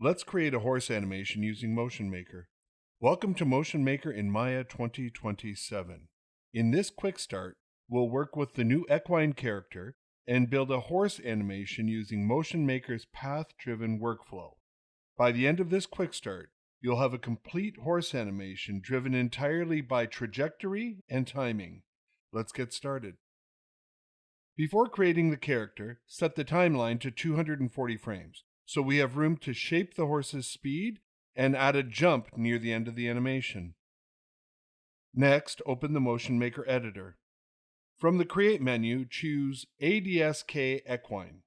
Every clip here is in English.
Let's create a horse animation using MotionMaker. Welcome to MotionMaker in Maya 2027. In this quick start, we'll work with the new equine character and build a horse animation using MotionMaker's path-driven workflow. By the end of this quick start, you'll have a complete horse animation driven entirely by trajectory and timing. Let's get started. Before creating the character, set the timeline to 240 frames, so we have room to shape the horse's speed and add a jump near the end of the animation. Next, open the MotionMaker editor. From the Create menu, choose ADSK Equine.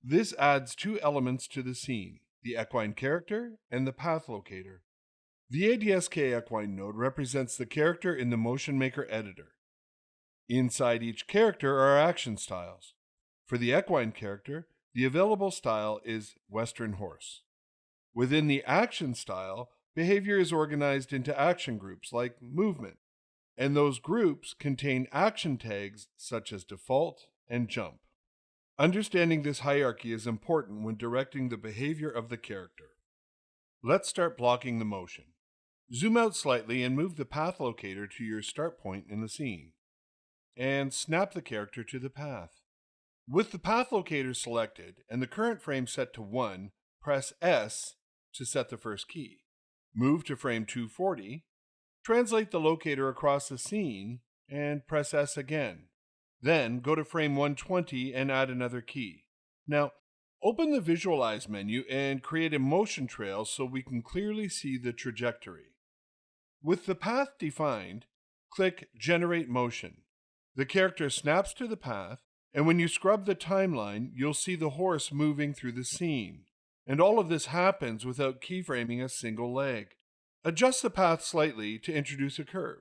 This adds two elements to the scene, the equine character and the path locator. The ADSK Equine node represents the character in the MotionMaker editor. Inside each character are action styles. For the equine character, the available style is Western Horse. Within the action style, behavior is organized into action groups like movement, and those groups contain action tags such as default and jump. Understanding this hierarchy is important when directing the behavior of the character. Let's start blocking the motion. Zoom out slightly and move the path locator to your start point in the scene, and snap the character to the path. With the path locator selected and the current frame set to 1, press S to set the first key. Move to frame 240, translate the locator across the scene, and press S again. Then go to frame 120 and add another key. Now, open the Visualize menu and create a motion trail so we can clearly see the trajectory. With the path defined, click Generate Motion. The character snaps to the path, and when you scrub the timeline, you'll see the horse moving through the scene. And all of this happens without keyframing a single leg. Adjust the path slightly to introduce a curve.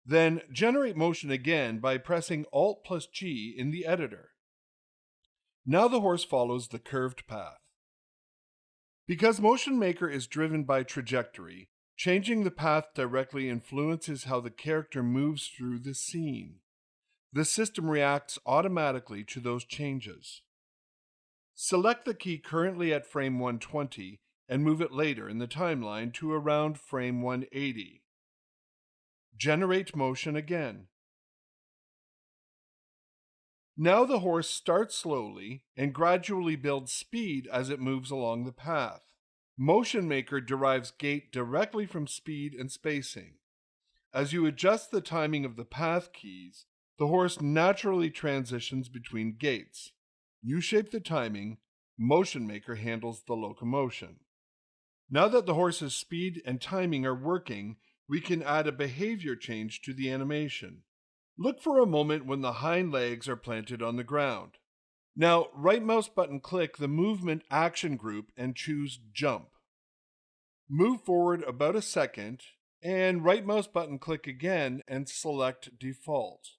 Then generate motion again by pressing Alt plus G in the editor. Now the horse follows the curved path. Because MotionMaker is driven by trajectory, changing the path directly influences how the character moves through the scene. The system reacts automatically to those changes. Select the key currently at frame 120 and move it later in the timeline to around frame 180. Generate motion again. Now the horse starts slowly and gradually builds speed as it moves along the path. MotionMaker derives gait directly from speed and spacing. As you adjust the timing of the path keys, the horse naturally transitions between gaits. You shape the timing, MotionMaker handles the locomotion. Now that the horse's speed and timing are working, we can add a behavior change to the animation. Look for a moment when the hind legs are planted on the ground. Now, right mouse button click the movement action group and choose Jump. Move forward about a second, and right mouse button click again and select Default.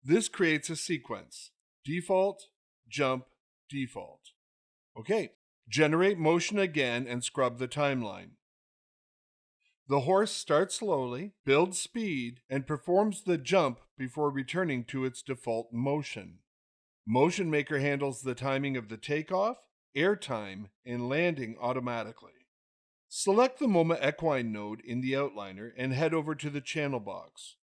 This creates a sequence: default, jump, default. Okay, generate motion again and scrub the timeline. The horse starts slowly, builds speed, and performs the jump before returning to its default motion. MotionMaker handles the timing of the takeoff, airtime, and landing automatically. Select the MoMA Equine node in the outliner and head over to the channel box.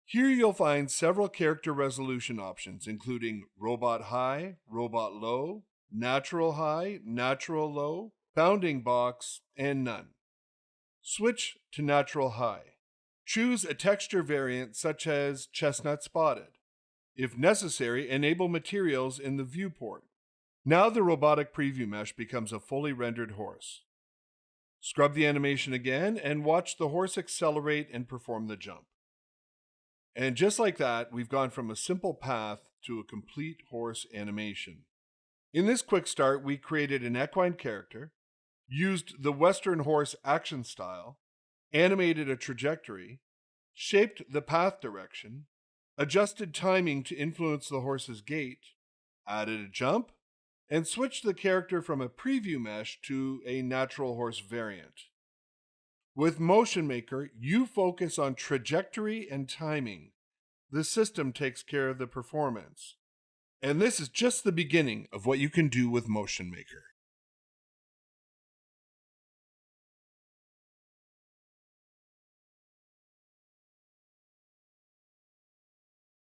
Here you'll find several character resolution options, including Robot High, Robot Low, Natural High, Natural Low, Bounding Box, and None. Switch to Natural High. Choose a texture variant such as Chestnut Spotted. If necessary, enable materials in the viewport. Now the robotic preview mesh becomes a fully rendered horse. Scrub the animation again and watch the horse accelerate and perform the jump. And just like that, we've gone from a simple path to a complete horse animation. In this quick start, we created an equine character, used the Western Horse action style, animated a trajectory, shaped the path direction, adjusted timing to influence the horse's gait, added a jump, and switched the character from a preview mesh to a natural horse variant. With MotionMaker, you focus on trajectory and timing. The system takes care of the performance. And this is just the beginning of what you can do with MotionMaker.